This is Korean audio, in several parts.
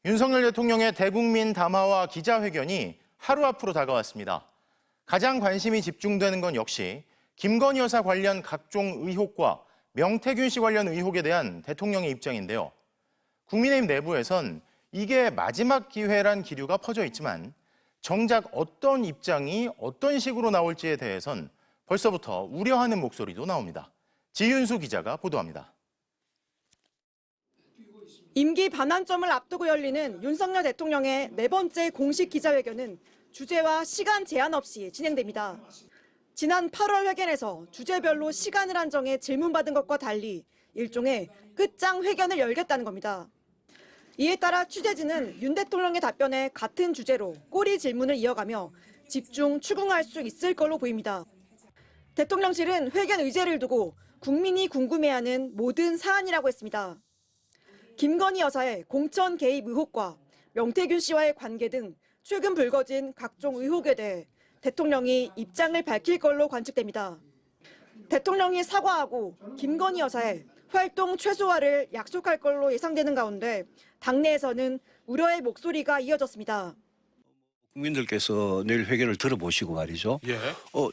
윤석열 대통령의 대국민 담화와 기자회견이 하루 앞으로 다가왔습니다. 가장 관심이 집중되는 건 역시 김건희 여사 관련 각종 의혹과 명태균 씨 관련 의혹에 대한 대통령의 입장인데요. 국민의힘 내부에선 이게 마지막 기회란 기류가 퍼져 있지만 정작 어떤 입장이 어떤 식으로 나올지에 대해선 벌써부터 우려하는 목소리도 나옵니다. 지윤수 기자가 보도합니다. 임기 반환점을 앞두고 열리는 윤석열 대통령의 네 번째 공식 기자회견은 주제와 시간 제한 없이 진행됩니다. 지난 8월 회견에서 주제별로 시간을 한정해 질문받은 것과 달리 일종의 끝장 회견을 열겠다는 겁니다. 이에 따라 취재진은 윤 대통령의 답변에 같은 주제로 꼬리 질문을 이어가며 집중 추궁할 수 있을 걸로 보입니다. 대통령실은 회견 의제를 두고 국민이 궁금해하는 모든 사안이라고 했습니다. 김건희 여사의 공천 개입 의혹과 명태균 씨와의 관계 등 최근 불거진 각종 의혹에 대해 대통령이 입장을 밝힐 걸로 관측됩니다. 대통령이 사과하고 김건희 여사의 활동 최소화를 약속할 걸로 예상되는 가운데 당내에서는 우려의 목소리가 이어졌습니다. 국민들께서 내일 회견을 들어보시고 말이죠. 예.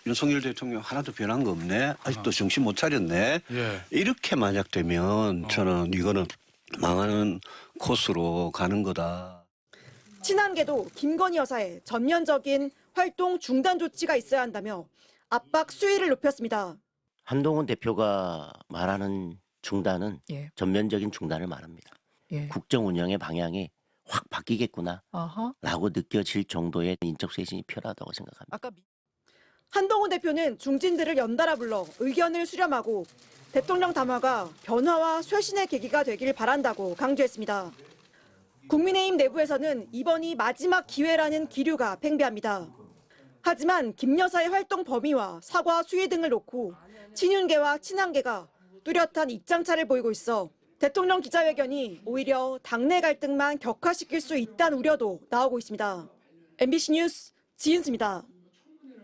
윤석열 대통령 하나도 변한 거 없네. 아직도 정신 못 차렸네. 예. 이렇게 만약 되면 저는 이거는 망하는 코스로 가는 거다. 친한계도 김건희 여사의 전면적인 활동 중단 조치가 있어야 한다며 압박 수위를 높였습니다. 한동훈 대표가 말하는 중단은 전면적인 중단을 말합니다. 국정 운영의 방향이 확 바뀌겠구나라고 느껴질 정도의 인적 쇄신이 필요하다고 생각합니다. 한동훈 대표는 중진들을 연달아 불러 의견을 수렴하고 대통령 담화가 변화와 쇄신의 계기가 되길 바란다고 강조했습니다. 국민의힘 내부에서는 이번이 마지막 기회라는 기류가 팽배합니다. 하지만 김 여사의 활동 범위와 사과 수위 등을 놓고 친윤계와 친한계가 뚜렷한 입장차를 보이고 있어 대통령 기자회견이 오히려 당내 갈등만 격화시킬 수 있다는 우려도 나오고 있습니다. MBC 뉴스 지은수입니다.